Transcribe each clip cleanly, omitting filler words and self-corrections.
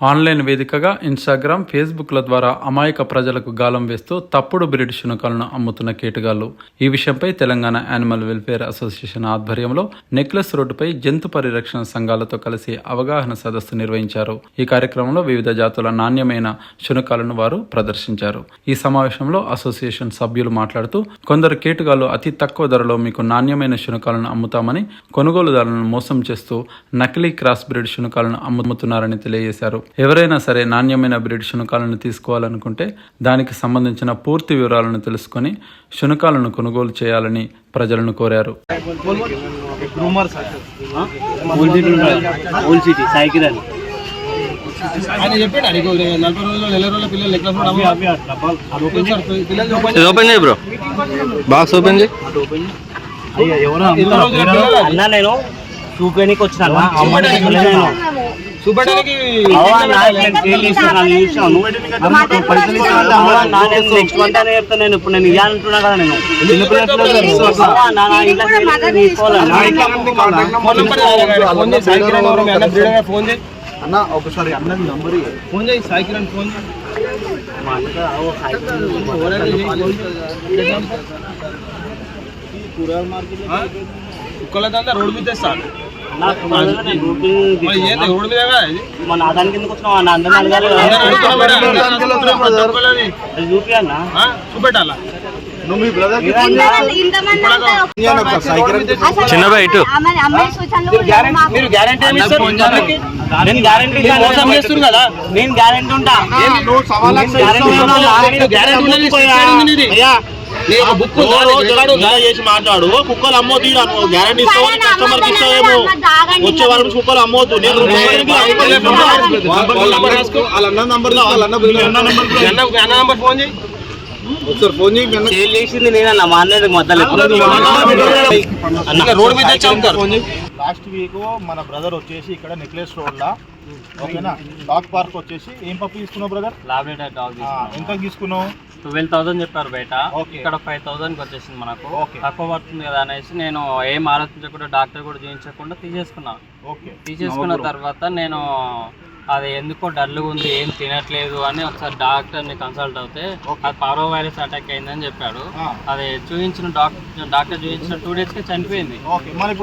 Online వేదికగా Instagram, ఫేస్బుక్ల ద్వారా అమాయక ప్రజలకు గాలం వేస్తూ తప్పుడు బ్రీడ్ శునకాలను అమ్ముతున్న కేటుగాళ్లు. ఈ విషయంపై తెలంగాణ యానిమల్ వెల్ఫేర్ అసోసియేషన్ ఆధ్వర్యంలో నెక్లెస్ రోడ్డుపై జంతు పరిరక్షణ సంఘాలతో కలిసి అవగాహన సదస్సు నిర్వహించారు. ఈ కార్యక్రమంలో వివిధ జాతుల నాణ్యమైన శునకాలను వారు ప్రదర్శించారు. ఈ సమావేశంలో అసోసియేషన్ సభ్యులు మాట్లాడుతూ, కొందరు కేటుగాళ్లు అతి తక్కువ ధరలో మీకు నాణ్యమైన శునకాలను అమ్ముతామని కొనుగోలుదారులను మోసం చేస్తూ నకిలీ క్రాస్ బ్రీడ్ శునకాలను అమ్ముతున్నారని తెలియజేశారు. ఎవరైనా సరే నాణ్యమైన బ్రీడ్ శునకాలను తీసుకోవాలనుకుంటే దానికి సంబంధించిన పూర్తి వివరాలను తెలుసుకొని శునకాలను కొనుగోలు చేయాలని ప్రజలను కోరారు. చూపడానికి వచ్చిన నెక్స్ట్ మంత్ అని చెప్తాను. నేను ఇప్పుడు నేను ఇవ్వాలంటున్నా కదా, నేను అన్న ఒకసారి అన్నది నంబర్ ఫోన్ చేయి, సాయి కిరణ్ ఫోన్ కుక్కలదంతా రోడ్డు మీద సార్ రోడ్డు మీద మన ఆదానికి ఎందుకు వచ్చినావు? అందరినీ చూపియన్నా చూపెట్టాలా? మీరు గ్యారంటీ నేను గ్యారంటీ మోసం చేస్తున్నారు కదా, నేను గ్యారంటీ ఉంటా. బుక్ చేసి మాట్లాడు. కుక్కలు అమ్మోదు, గ్యారంటీ ఇస్తావు, కస్టమర్ కి ఇస్తావేమో. వచ్చే వాళ్ళ కుక్కలు అమ్మోద్దు. నంబర్ ఫోన్ చేయి, ఒకసారి ఫోన్ చేసింది నేనన్నా. మా అన్నది మొదలు రోడ్ మీద లాస్ట్ వీక్ మన బ్రదర్ వచ్చేసి ఇక్కడ నెక్లెస్ రోడ్ లా, ఓకేనా, డాగ్ పార్క్ వచ్చేసి ఏం పప్పు తీసుకున్నావు బ్రదర్? లాబ్రేటర్ డాగ్ ఎంత తీసుకున్నావు? 12,000 చెప్పారు బయట, ఇక్కడ 5,000కి వచ్చేసింది మనకు. తక్కువ పడుతుంది కదా అనేసి నేను ఏం ఆలోచించకుండా, డాక్టర్ కూడా చూపించకుండా తీసేసుకున్నా. తీసేసుకున్న తర్వాత నేను అది ఎందుకో డల్గా ఉంది, ఏం తినట్లేదు అని ఒకసారి డాక్టర్ని కన్సల్ట్ అవుతే అది పారో వైరస్ అటాక్ అయిందని చెప్పాడు. అది చూపించిన డాక్టర్ చూపించిన 2 daysకి చనిపోయింది. వాడు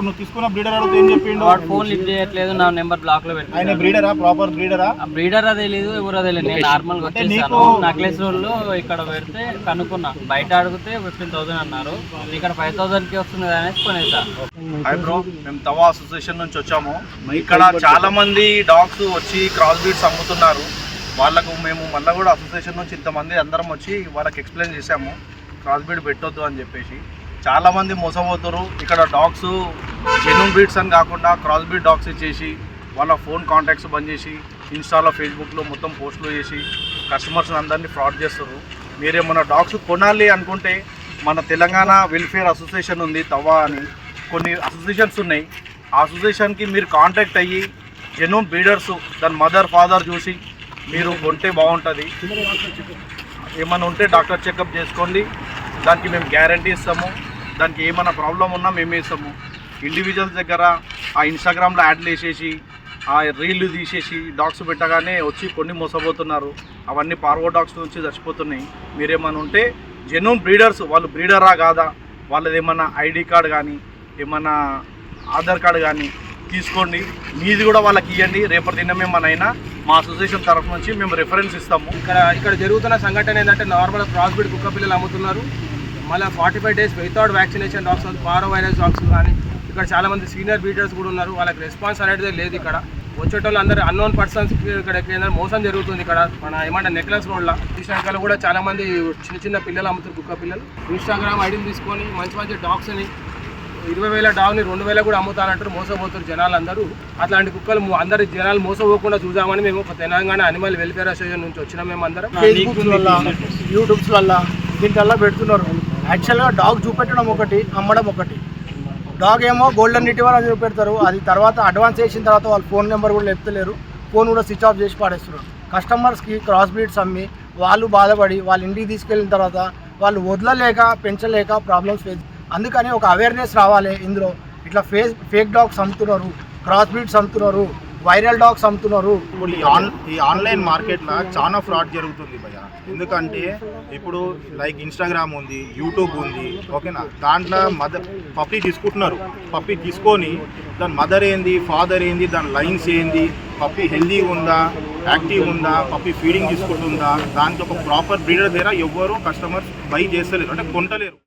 ఫోన్ లిఫ్ట్ చేయట్లేదు, నా నెంబర్ బ్లాక్ లో పెట్టాను. బ్రీడర్ అదే లేదు, ఎవరు అదే లేదు. నేను నార్మల్ గా వచ్చేసాను. నెక్లెస్ రోడ్లు ఇక్కడ పెడితే కనుక్కున్నా, బయట అడిగితే 15,000 అన్నారు, ఇక్కడ 5,000కి వస్తుంది అనేసి కొనేసా. హాయ్ బ్రో, మేము తవా అసోసియేషన్ నుంచి వచ్చాము. ఇక్కడ చాలా మంది డాగ్స్ వచ్చి క్రాస్ బ్రీడ్స్ అమ్ముతున్నారు. వాళ్ళకు మేము మళ్ళీ కూడా అసోసియేషన్ నుంచి ఇంతమంది అందరం వచ్చి వాళ్ళకి ఎక్స్ప్లెయిన్ చేసాము, క్రాస్ బ్రీడ్ పెట్టొద్దు అని చెప్పేసి. చాలామంది మోసపోతారు. ఇక్కడ డాగ్స్ జెన్యూన్ బ్రీడ్స్ అని కాకుండా క్రాస్ బ్రీడ్ డాగ్స్ ఇచ్చేసి వాళ్ళ ఫోన్ కాంటాక్ట్స్ బంద్ చేసి ఇన్స్టాలో, ఫేస్బుక్లో మొత్తం పోస్టులు చేసి కస్టమర్స్ అందరినీ ఫ్రాడ్ చేస్తారు. మీరేమన్నా డాగ్స్ కొనాలి అనుకుంటే మన తెలంగాణ వెల్ఫేర్ అసోసియేషన్ ఉంది, తవా అని కొన్ని అసోసియేషన్స్ ఉన్నాయి. ఆ అసోసియేషన్కి మీరు కాంటాక్ట్ అయ్యి జెన్యూన్ బ్రీడర్స్, దాని మదర్ ఫాదర్ చూసి మీరు కొంటే బాగుంటుంది. ఏమైనా ఉంటే డాక్టర్ చెకప్ చేసుకోండి, దానికి మేము గ్యారంటీ ఇస్తాము. దానికి ఏమైనా ప్రాబ్లం ఉన్నా మేమే ఇస్తాము. ఇండివిజువల్స్ దగ్గర ఆ ఇన్స్టాగ్రామ్లో యాడ్లు వేసేసి ఆ రీళ్లు తీసేసి డాగ్స్ పెట్టగానే వచ్చి కొన్ని మోసపోతున్నారు. అవన్నీ పార్వో డాగ్స్ నుంచి చచ్చిపోతున్నాయి. మీరేమైనా ఉంటే జెన్యూన్ బ్రీడర్స్, వాళ్ళు బ్రీడరా కాదా, వాళ్ళది ఏమన్నా ఐడి కార్డ్ కానీ ఏమన్నా ఆధార్ కార్డు కానీ తీసుకోండి, మీది కూడా వాళ్ళకి ఇవ్వండి. రేపటి దినమే మనైనా మా అసోసియేషన్ తరఫు నుంచి మేము రిఫరెన్స్ ఇస్తాము. ఇక్కడ జరుగుతున్న సంఘటన ఏంటంటే, నార్మల్ క్రాస్ బ్రీడ్ కుక్క పిల్లలు అమ్ముతున్నారు. మళ్ళీ 45 days without vaccination dogs, Paro virus dogs కానీ. ఇక్కడ చాలామంది సీనియర్ బ్రీడర్స్ కూడా ఉన్నారు, వాళ్ళకి రెస్పాన్స్ అనేది లేదు. ఇక్కడ వచ్చేటోళ్ళు అందరూ అన్నోన్ పర్సన్స్ ఇక్కడ మోసం జరుగుతుంది. ఇక్కడ మన ఏమంటే నెక్లెస్ రోడ్లో శ్రీశంకర్లో కూడా చాలామంది చిన్న పిల్లలు అమ్ముతారు, కుక్క పిల్లలు. ఇన్స్టాగ్రామ్ ఐడీని తీసుకొని మంచి డాగ్స్ని 20,000 డాగ్ని 2,000 కూడా అమ్ముతానంటారు, మోసపోతారు జనాలు అందరూ. అట్లాంటి కుక్కలు అందరి జనాలు మోసపోకుండా చూద్దామని మేము ఒక తెలంగాణ యానిమల్ వెల్ఫేర్ అసోసియేషన్ నుంచి వచ్చినాం. మేము అందరం ఫేస్బుక్స్లలో, యూట్యూబ్స్లలో దీంట్లో పెడుతున్నారు. యాక్చువల్గా డాగ్ చూపెట్టడం ఒకటి, అమ్మడం ఒకటి. డాగ్ ఏమో గోల్డెన్ రిట్రీవర్ అని చూపెడతారు, అది తర్వాత అడ్వాన్స్ చేసిన తర్వాత వాళ్ళు ఫోన్ నెంబర్ కూడా చెప్తలేరు, ఫోన్ కూడా స్విచ్ ఆఫ్ చేసి పాడేస్తున్నారు. కస్టమర్స్కి క్రాస్ బ్రీడ్స్ అమ్మి వాళ్ళు బాధపడి వాళ్ళ ఇంటికి తీసుకెళ్ళిన తర్వాత వాళ్ళు వదలలేక, పెంచలేక ప్రాబ్లమ్స్ ఫేస్. అందుకని ఒక అవేర్నెస్ రావాలి ఇందులో. ఇట్లా ఫేక్ డాగ్స్ అమ్ముతున్నారు, క్రాస్ బ్రీడ్స్ అమ్ముతున్నారు, వైరల్ డాగ్స్ అమ్ముతున్నారు. ఇప్పుడు ఈ ఆన్లైన్ మార్కెట్లో చాలా ఫ్రాడ్ జరుగుతుంది భయ్య. ఎందుకంటే ఇప్పుడు లైక్ ఇన్స్టాగ్రామ్ ఉంది, యూట్యూబ్ ఉంది, ఓకేనా, దాంట్లో పప్పీ తీసుకుంటున్నారు. పప్పీ తీసుకొని దాని మదర్ ఏంది, ఫాదర్ ఏంది, దాని లైన్స్ ఏంది, పప్పీ హెల్దీ ఉందా, యాక్టివ్ ఉందా, పప్పీ ఫీడింగ్ తీసుకుంటుందా, దానికి ఒక ప్రాపర్ బ్రీడర్ దగ్గర ఎవ్వరూ కస్టమర్స్ బై చేస్తలేరు, అంటే కొంటలేరు.